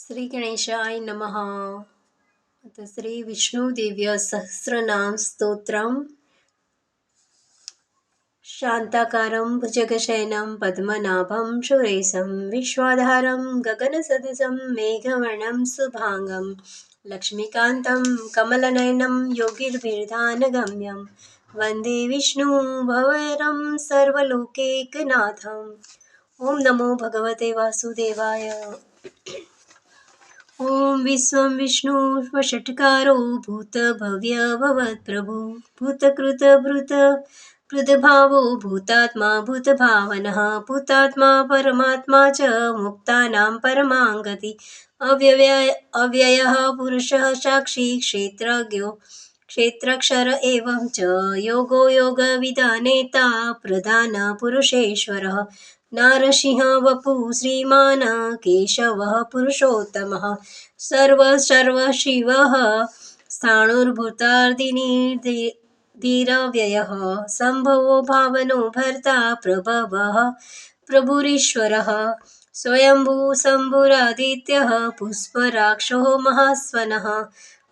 श्री गणेशाय नमः। आता श्री विष्णुदेव्य सहस्रनाम स्तोत्रम। शांताकारं भुजगशयनं पद्मनाभं सुरेशं विश्वाधारं गगनसदृशं मेघवर्णं शुभांगं लक्ष्मीकान्तं कमलनयनं योगिर्भिर्ध्यानगम्यं वन्दे विष्णु भवरं सर्वलोकैकनाथम्। ओम नमो भगवते वासुदेवाय। ॐ विश्वं विष्णु वषट्कारो भूतभव्य भवत्प्रभु भूतकृत भृतभावो भूतात्मा भूतभावनः भूतात्मा परमात्मा च मुक्तानां परमां अव्ययः पुरुषः साक्षी क्षेत्रज्ञो क्षेत्रक्षर एवं च योगो योगविदानेता प्रधान पुरुषेश्वरः नारसिंह वपु श्रीमान केशवः पुरुषोत्तमः सर्वशिवः स्थाणुर्भूतार्दिनीर्धीरव्ययः सम्भवो भावनो भर्ता प्रभवः प्रभुरीश्वरः स्वयंभू शम्भुरादित्यः पुष्पराक्षो महास्वनः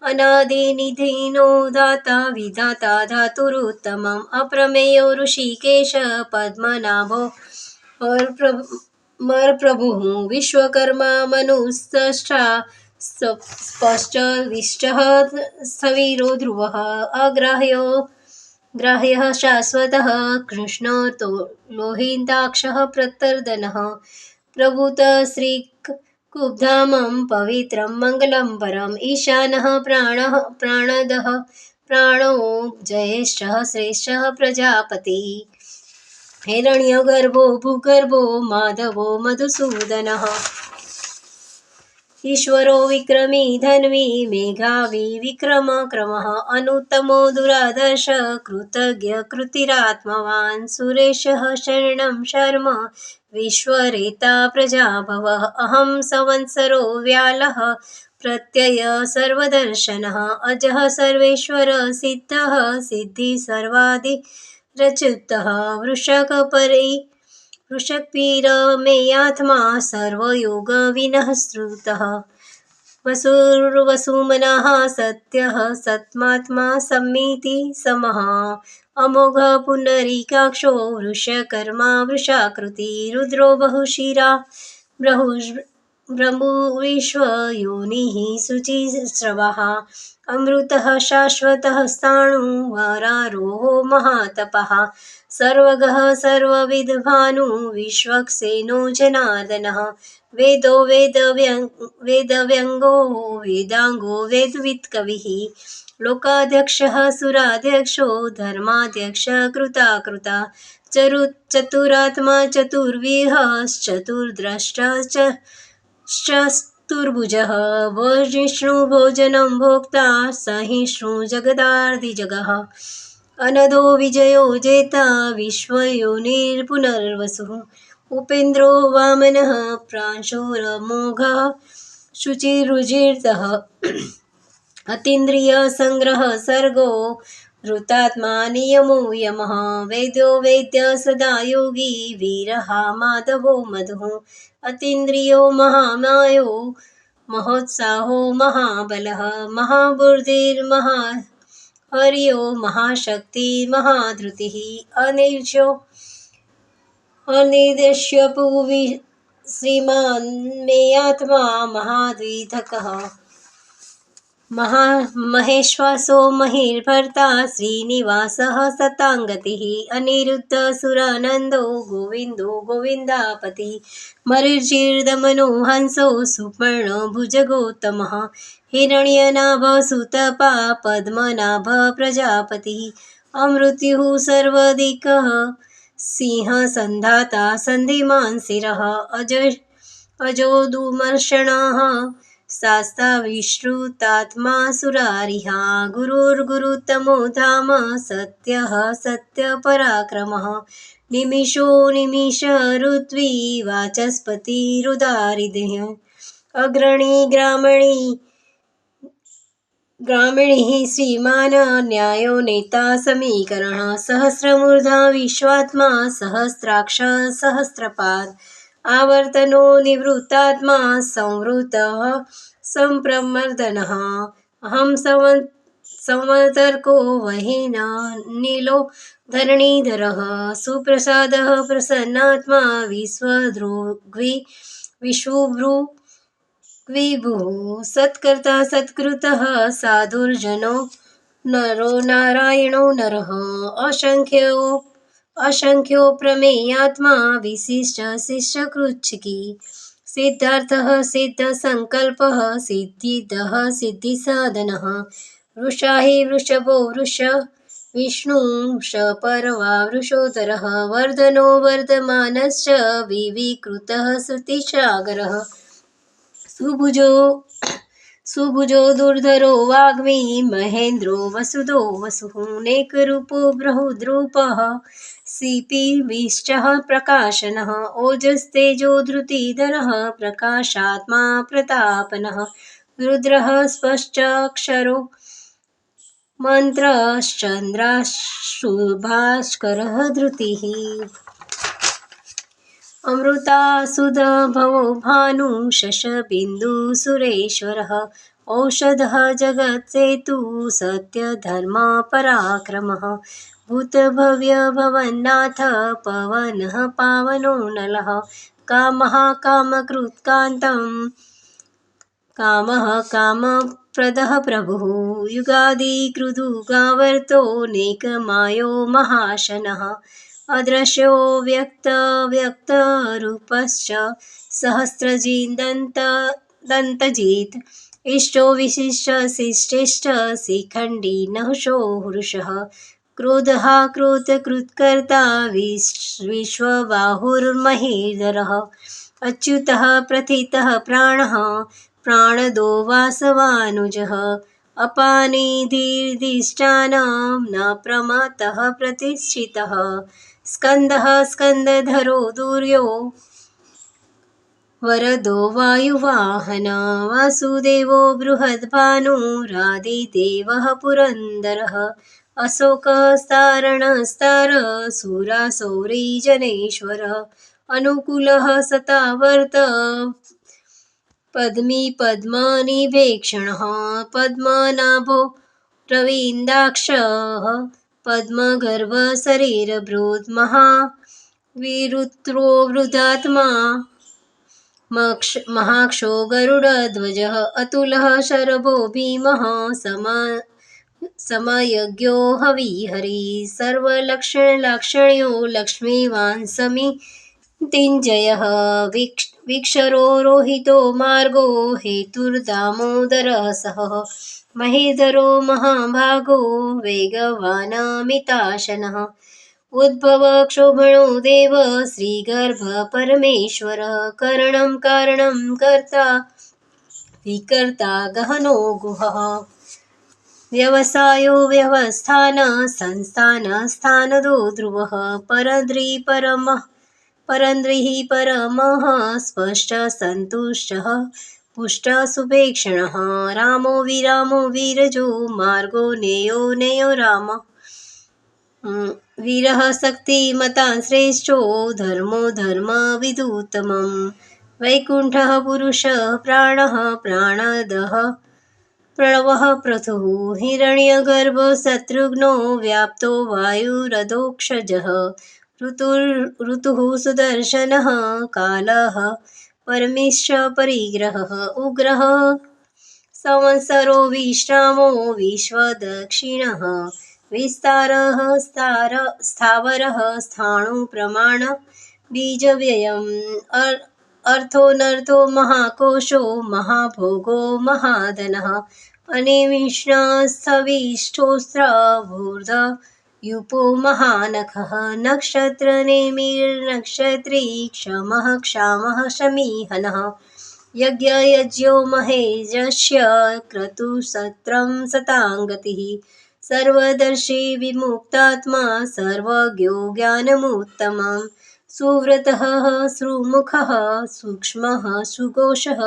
अनादिनिधिनो दाता विधाता धातुरुत्तमम् अप्रमेयो ऋषिकेश पद्मनाभो प्रभुः विश्वकर्मा मनुस्रष्टा स्पष्ट विष्टः स्थविरो ध्रुवः ग्राह्यः शाश्वतः कृष्णो तो लोहिताक्षः प्रत्यर्दनः प्रभूत श्रीकुब्धामं पवित्रं मङ्गलं परम् ईशानः प्राणदः प्राणो ज्येष्ठः श्रेष्ठः प्रजापतिः हिरण्यगर्भो भूगर्भो माधवो मधुसूदनः ईश्वरो विक्रमी धन्वी मेधावी विक्रमक्रमः अनुत्तमो दुरादर्श कृतज्ञ कृतिरात्मवान् सुरेशः शरणं शर्म विश्वरेता प्रजाभवः अहं संवत्सरो व्यालः प्रत्यय सर्वदर्शनः अजः सर्वेश्वर सिद्धः सिद्धि सर्वादि रचितः वृषक्पीरमेयात्मा सर्वयोगविनः श्रुतः वसुमनः सत्यः सत्मात्मा सम्मीति समः अमोघ पुनरीकाक्षो वृषकर्मा वृषाकृति रुद्रो बहुशिरा ब्रह्मविश्वयोनिः शुचिस्रवः अमृतः शाश्वतः स्थाणुवरारोहो महातपः सर्वगः सर्वविद्भानु विश्वक्सेनो जनार्दनः वेदो वेदव्यङ्गो वेदाङ्गो वेदवित्कविः लोकाध्यक्षः सुराध्यक्षो धर्माध्यक्ष कृता चतुरात्मा चतुर्द्रष्टाश्चतुर्भुजः विष्णुभोजनं भोक्ता सहिष्णु जगदार्धिजगः अनदो विजयो जेता विश्वयोनिर्पुनर्वसुः उपेन्द्रो वामनः प्रांशुरमोघः शुचिरुजिर्तः अतीन्द्रियसंग्रह सर्गो वृतात्मा नियमो यमः वेद्यो वेद्य सदा योगी वीरः माधवो मधुः अतीन्द्रियो महामायो महोत्साहो महाबलः महाबुद्धिर्महाहर्यो महाशक्ति महाधृतिः अनिर्देश्यपु श्रीमान् मे आत्मा महाद्विधकः महेश्वासो महिर्भर्ता श्रीनिवासः सताङ्गतिः अनिरुद्धसुरानन्दो गोविन्दो गोविन्दापतिः मरीचिर्दमनो हंसो सुपर्णो भुजगोत्तमः हिरण्यनाभसुतपा पद्मनाभ प्रजापतिः अमृत्युः सर्वदिक्कः सिंहसन्धाता सन्धिमान् शिरः अजो दुमर्षणः शास्ता विश्रुतात्मा सुरारिः गुरुर्गुरुतमो धाम सत्यः सत्यपराक्रमः निमिषो निमिष ऋत्वी वाचस्पतिरुदारिदेह अग्रणी ग्रामिणीः श्रीमान् न्यायो नेता समीकरणः सहस्रमूर्धा विश्वात्मा सहस्राक्ष सहस्रपाद आवर्तनो निवृत्तात्मा संवृतः सम्प्रमर्दनः अहं संवर्तर्को वहिन नीलो धरणीधरः सुप्रसादः प्रसन्नात्मा विश्वभृद्विभुः सत्कर्ता सत्कृतः साधुर्जनो नरो नारायणो नरः असंख्यो प्रमेयात्मा विशिष्ट शिष्यकृच्छिकी सिद्धार्थः सिद्धसङ्कल्पः सिद्धिदः सिद्धिसाधनः वृषा हि वृषभो वृष विष्णुश परवा वृषोदरः वर्धनो वर्धमानश्च विविकृतः श्रुतिसागरः सुभुजो दुर्धरो वाग्मी महेन्द्रो वसुदो वसुः नेकरूपो बृहद्रूपः सीपीविश्चः प्रकाशनः ओजस्तेजो धृतिधरः प्रकाशात्मा प्रतापनः रुद्रः स्पष्टाक्षरो मन्त्रश्चन्द्राशुभास्करः धृतिः अमृतासुदभवो भानु शशबिन्दुसुरेश्वरः औषधः जगत्सेतुः सत्यधर्मपराक्रमः भूतभव्यभवन्नाथ पवनः पावनो नलः कामः कामप्रदः प्रभुः युगादिकृदुगावर्तो नेकमायो महाशनः अदृश्यो व्यक्तरूपश्च सहस्रजिन्दन्तजित् इष्टो विशिष्ट शिष्टेष्ट शिखण्डी नहुषो हृषः क्रोधः क्रोधकृत्कर्ता विश्वबाहुर्महीधरः अच्युतः प्रथितः प्राणः प्राणदो वासवानुजः अपानिधिर्धिष्ठानं न प्रमतः प्रतिष्ठितः स्कन्दः स्कन्दधरो दुर्यो वरदो वायुवाहन वासुदेवो बृहद्भानुरादिदेवः पुरन्दरः अशोकस्तारणस्तार सुरासौरीजनेश्वरः अनुकूलः सतावर्त पद्मी पद्मनिभेक्षणः पद्मनाभो रवीन्द्राक्षः पद्मगर्भशरीरभृत् महाविरुत्रो वृद्धात्मा महाक्षो गरुडध्वजः अतुलः शरभो भीमः समयज्ञो हविहरिः सर्वलक्षणलाक्षण्यो लक्ष्मीवान् तिञ्जयः विक्षरो रोहितो मार्गो हेतुर्दामोदरः सहः महीधरो महाभागो वेगवानमिताशनः उद्भवक्षोभणो देव श्रीगर्भ परमेश्वरः करणं कारणं कर्ता विकर्ता गहनो गुहः व्यवसायो व्यवस्थान संस्थानस्थानदो ध्रुवः परन्द्रिः परमः स्पष्टसन्तुष्टः पुष्टसुपेक्षणः रामो विरामो वीरजो मार्गो नेयो राम वीरः शक्तिमतान् श्रेष्ठो धर्मो धर्मविदुत्तमं वैकुण्ठः पुरुषः प्राणः प्राणदः प्रणवः पृथुः हिरण्यगर्भो शत्रुघ्नो व्याप्तो वायुरधोक्षजः ऋतुः सुदर्शनः कालः परमेश्वरपरिग्रहः उग्रः संवत्सरो विश्रामो विश्वदक्षिणः विस्तारः स्थावरः स्थाणुप्रमाण बीजव्ययम् अर्थोऽनर्थो महाकोशो महाभोगो महाधनः अनिमिषस्थविष्ठोस्त्रभूर्ध यूपो महानखः नक्षत्रनेमिर्नक्षत्री क्षमः क्षामः शमीहनः यज्ञयज्ञो महेशस्य क्रतुसत्रं सताङ्गतिः सर्वदर्शी विमुक्तात्मा सर्वज्ञो ज्ञानमुत्तमं सुव्रतः सुमुखः सूक्ष्मः सुघोषः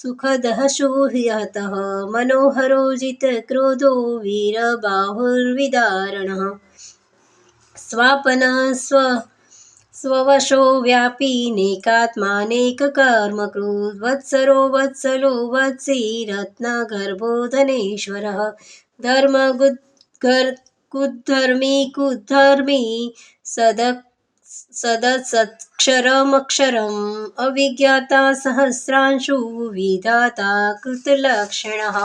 सुखदः सुह्यतः मनोहरो जितक्रोधो वीरबाहुर्विदारणः स्वापनः स्ववशो व्यापीनेकात्मानेककर्मकृत् वत्सरो वत्सलो वत्सी रत्नगर्भो धनेश्वरः कुद्धर्मी कुद्धर्मी सदत्सत्क्षरमक्षरम् अविज्ञाता सहस्रांशु विधाता कृतलक्षणः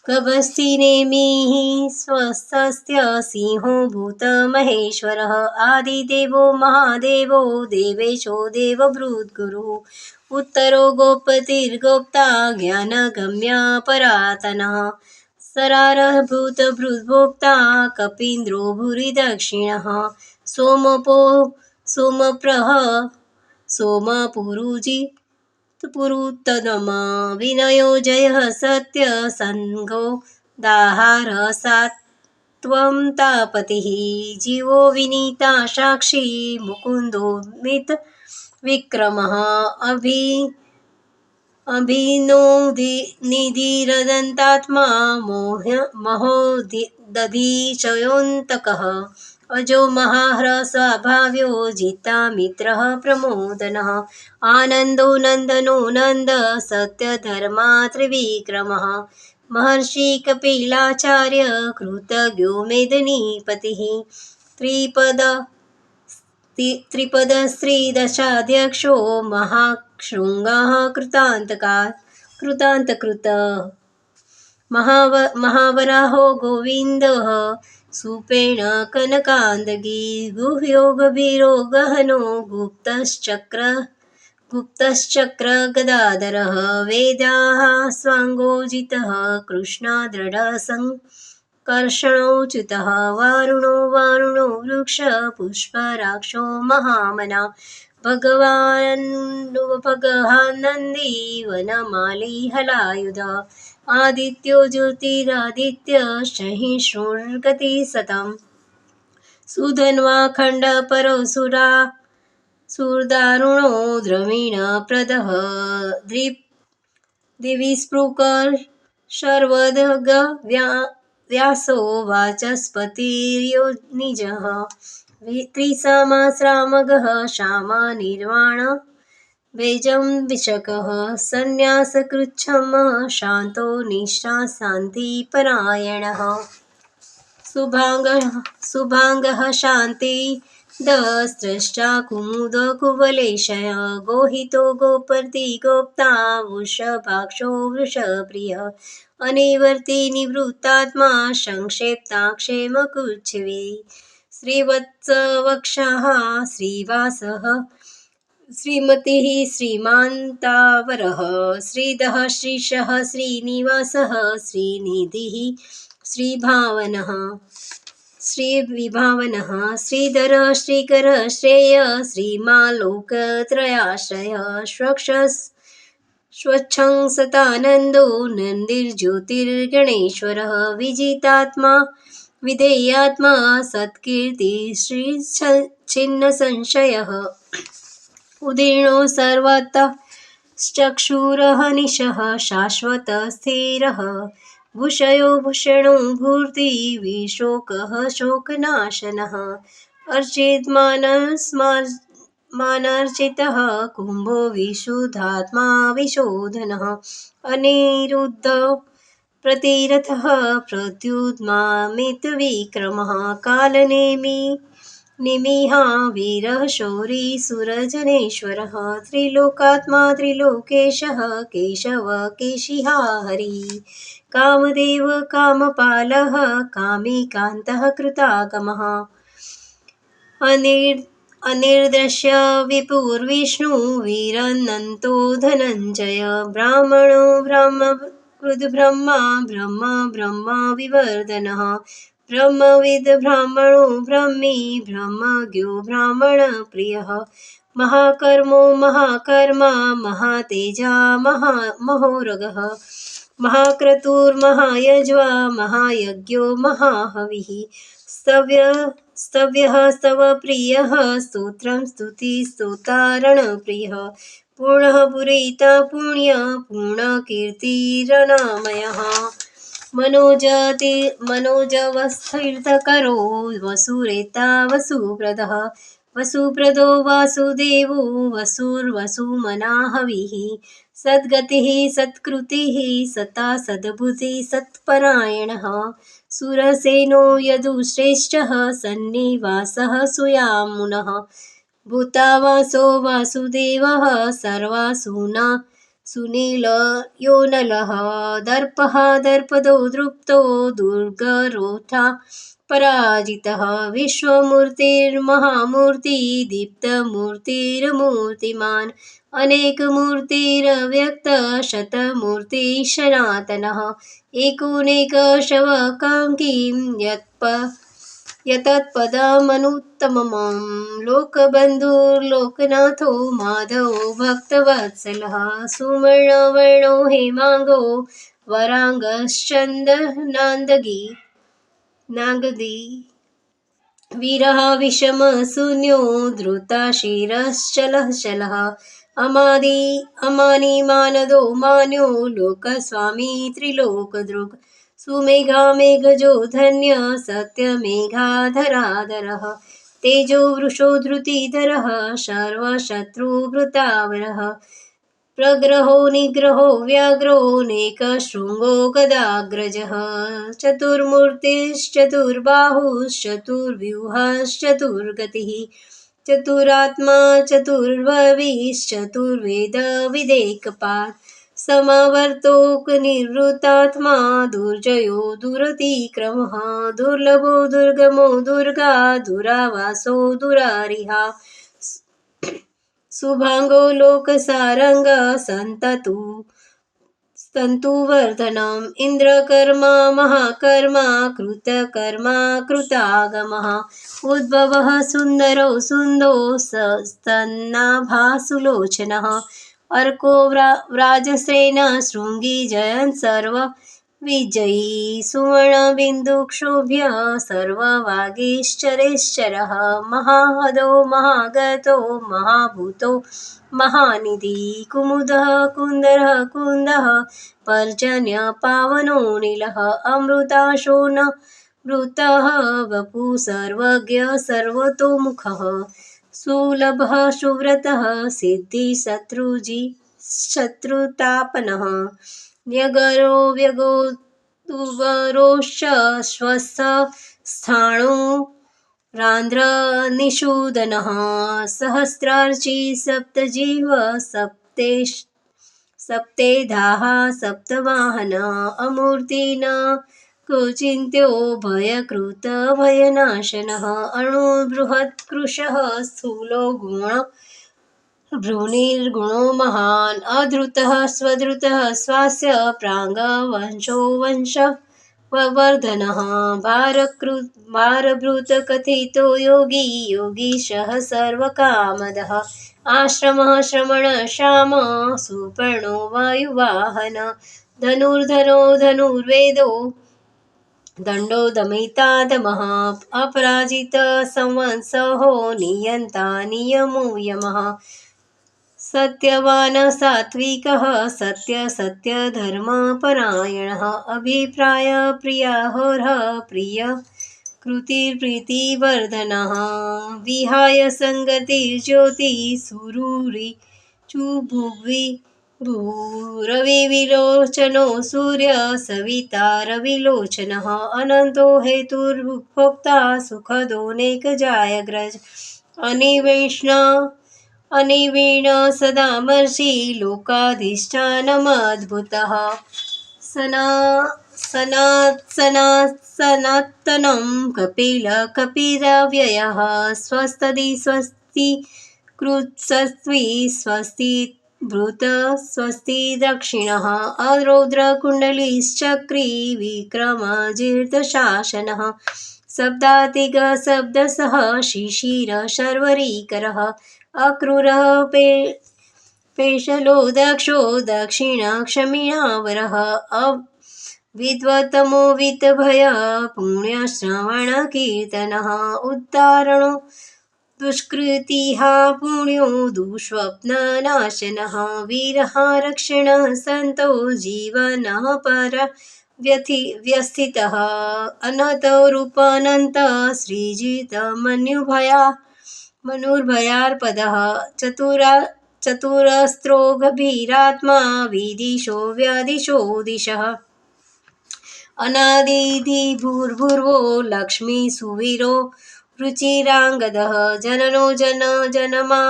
कबस्ति नेमिः स्वस्तस्य सिंहो भूतमहेश्वरः आदिदेवो महादेवो देवेशो देवभृद्गुरुः उत्तरो गोपतिर्गोप्ता ज्ञानगम्या परातनः सरारः भूतभृद्भोक्ता कपीन्द्रो भूरिदक्षिणः सोमप्रह सोमपुरुजि पुरुतनमा विनयो जयः सत्यसङ्गो दाहारः सात्वं तापतिः जीवो विनीता साक्षी मुकुन्दो मितविक्रमः निधिरदन्तात्मा महोदधीचयोऽन्तकः अजो महाह्रस्वभाव्यो जिता मित्रः प्रमोदनः आनन्दो नन्दनो नन्द सत्यधर्मा त्रिविक्रमः महर्षि कपिलाचार्य कृतज्ञो मेदिनीपतिः त्रिपदस्त्रीदशाध्यक्षो महाशृङ्गः कृतान्तकृत महावराहो गोविन्दः सुपेण कनकान्दगी गुह्यो गभीरो गहनो गुप्तश्चक्रगदाधरः वेदाः स्वाङ्गोजितः कृष्णदृढसङ्कर्षणोच्युतः वारुणो वृक्षपुष्पराक्षो महामना भगवानन्दी वनमाली हलायुध आदित्यो ज्योतिरादित्य सहिष्णुर्गतिसतम् सुधन्वा खण्डपरशुरा सुरदारुणो द्रविणप्रदः दिविस्पृकर शर्वदग व्यासो वाचस्पतिर्योनिजः त्रिसामाश्रामगः श्यामा निर्वाण वेजं विशकः सन्न्यासकृच्छ्रमः शान्तो निष्ठा शान्तिपरायणः शुभाङ्गः शान्तिदस्त्रष्टा कुमुदकुवलेशय गोहितो गोपर्ति गोप्ता वृषभाक्षो वृषप्रियः अनिवर्ति निवृत्तात्मा संक्षेप्ताक्षेमकुच्छिवे श्रीवत्सवक्षः श्रीवासः श्रीमतिः श्रीमान्तावरः श्रीधः श्रीशः श्रीनिवासः श्रीनिधिः श्रीविभावनः श्रीधरः श्रीकरः श्रेयः श्रीमालोकत्रयाश्रयः स्वच्छं सतानन्दो नन्दिर्ज्योतिर्गणेश्वरः विजितात्मा विधेयात्मा सत्कीर्ति श्रीच्छिन्नसंशयः उदीर्णो सर्वतः चक्षुरः निशः शाश्वतः स्थिरः भूषयो भूषणो भूर्ति विशोकः शोकनाशनः अर्चितमानर्चितः कुम्भो विशुद्धात्मा विशोधनः अनिरुद्ध प्रतिरथः प्रत्युद्मामितविक्रमः निमिहा वीरः शौरी सुरजनेश्वरः त्रिलोकात्मा त्रिलोकेशः केशव केशिहा हरिः कामदेव कामपालः कामिकान्तः कृतागमः अनिर्दृश्य विपुर्विष्णु वीरनन्तो धनञ्जय ब्राह्मणो ब्रह्मा ब्रह्मा विवर्धनः ब्रह्मविद् ब्राह्मणो ब्रह्मी ब्रह्मज्ञो ब्राह्मणप्रियः महाकर्मो महाकर्मा महातेजा महोरगः महाक्रतुर्महायज्वा महायज्ञो महाहविः स्तव्यः स्तवप्रियः स्तोत्रं स्तुतिस्तोतारणप्रियः पूर्णः पुरीता पुण्य पूर्णकीर्तिरनामयः मनोजवस्थिरकरो वसुरेता वसुप्रदः वसुप्रदो वासुदेवो वसुर्वसुमना हविः सद्गतिः सत्कृतिः सता सद्बुद्धिः सत्परायणः सुरसेनो यदुश्रेष्ठः सन्निवासः सुयामुनः भूतावासो वासुदेवः सर्वासुना सुनीलयो नलः दर्पः दर्पदो दृप्तो दुर्गरोठा पराजितः विश्वमूर्तिर्महामूर्ति दीप्तमूर्तिर्मूर्तिमान् अनेकमूर्तिरव्यक्त शतमूर्ति सनातनः एकोनेकशवकाङ्कीं यत्तत्पदमनुत्तमं लोकबन्धुर्लोकनाथो माधवो भक्तवत्सलः सुवर्णवर्णो हेमाङ्गो नागदी वीरः विषमशून्यो धृताशिरश्चलः अमानिमानदो मान्यो लोकस्वामी त्रिलोकदृक् सुमेघा मेघजो धन्य सत्यमेघाधराधरः तेजो वृषो धृतिधरः सर्वशत्रुभृतावरः प्रग्रहो निग्रहो व्याघ्रो नेकशृङ्गो गदाग्रजः चतुर्मूर्तिश्चतुर्बाहुश्चतुर्व्यूहश्चतुर्गतिः चतुरात्मा चतुर्वेदविदेकपात् समावर्तोकनिवृत्तात्मा दुर्जयो दुरतिक्रमः दुर्लभो दुर्गमो दुर्गा दुरावासो दुरारिहा शुभाङ्गो लोकसारङ्ग सन्तुवर्धनम् इन्द्रकर्मा महाकर्मा कृतकर्मा कृतागमः उद्भवः सुन्दरो सुन्दो स्तन्नाभासुलोचनः अर्को व्राजसेन शृङ्गी जयन् सर्वविजयी सुवर्णबिन्दुक्षोभ्य सर्ववागीश्चरेश्चरः महाहदो महागतो महाभूतो महानिधि कुमुदः कुन्दरः कुन्दः पर्जन्यपावनो नीलः अमृताशो न मृतः वपु सर्वज्ञ सर्वतोमुखः सुलभः सुव्रतः शत्रुतापनः न्यगरो व्यगो दुवरोश्च स्वस्थ स्थाणो रान्ध्रनिषूदनः सहस्रार्ची सप्तजीव सप्तेधाः सप्तवाहन अमूर्तिन कुचिन्त्यो भयकृत भयनाशनः अणुबृहत्कृशः स्थूलो भ्रूनिर्गुणो महान् अधृतः स्वधृतः स्वास्य प्राङ्गवंशो वंशवर्धनः भारभृतकथितो योगी योगीशः सर्वकामदः आश्रमः श्रमणश्याम सुपर्णो वायुवाहन धनुर्धरो धनुर्वेदो दण्डो दमयितादमः अपराजितः संवत्सहो नियन्ता नियमो यमः सत्यवान् सात्विकः सत्यधर्मपरायणः अभिप्रायप्रियहोरः प्रियकृतिप्रीतिवर्धनः विहाय सङ्गतिर्ज्योतिः सुरुरिचुभुवि भूरविविलोचनो सूर्य सविता रविलोचनः अनन्तो हेतुर्भोक्ता सुखदोनेकजायग्रज अनिवीण सदामर्षि लोकाधिष्ठानमद्भुतः सनातनं कपिलव्ययः स्वस्ति कृत्स्वी स्वस्ति भृत स्वस्ति दक्षिणः अरौद्रकुण्डलीश्चक्री विक्रमजिर्दशासनः सप्तातिगः सप्तसः शिशिर शर्वरीकरः अक्रूरः पेशलो दक्षो दक्षिणक्षमिणावरः विद्वत्तमो वित्तभय पुण्यश्रवणकीर्तनः उत्तारणो दुष्कृतिः पुण्यो दुःस्वप्ननाशनः वीरः रक्षणः सन्तो जीवनः व्यस्थितः अनतो रूपानन्तः श्रीजितमन्युभया मनुर्भयार्पदः चतुरस्रो गभीरात्मा विदिशो व्यादिशो दिशः अनादिधि भूर्भुवो लक्ष्मी सुवीरो रुचिराङ्गदः जननो जनमा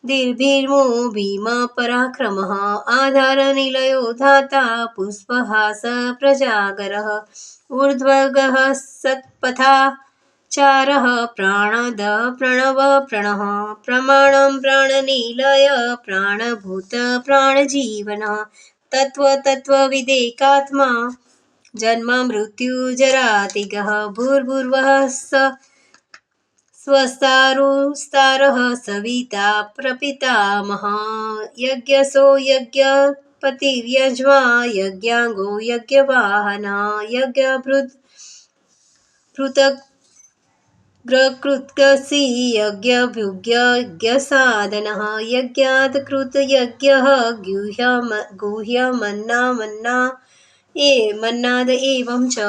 दीर्भिर्मो भीमा पराक्रमः आधारनिलयो धाता पुष्पहास प्रजागरः ऊर्ध्वगः सत्पथा चारः प्राणद प्रणव प्रणः प्रमाणं प्राणनिलय प्राणभूत प्राणजीवनः तत्त्वविदेकात्मा जन्म मृत्युजरातिगः भूर्भुवः स्वस्तारुस्तारः सविता प्रपितामहः यज्ञसो यज्ञपतिर्यज्वा यज्ञाङ्गो यज्ञवाहनः यज्ञभृतग्रकृत्कसि यज्ञभुग्यज्ञसाधनः यज्ञात् कृतयज्ञः गुह्यमन्नामन्ना मन्नाद एवं च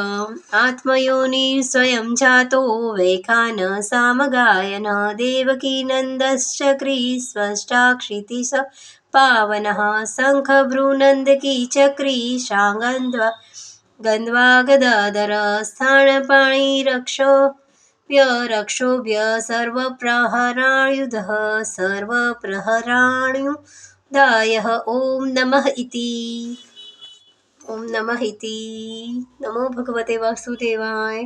आत्मयोनिः स्वयं जातो वैखानसामगायनः देवकीनन्दश्च कृस्वष्टाक्षिति स पावनः शङ्खभ्रूनन्दकी चक्री गन्ध्वा गदाधर स्थानपाणिरक्षोभ्य सर्वप्रहरायुधायः ॐ नमः इति नमो भगवते वासुदेवाय।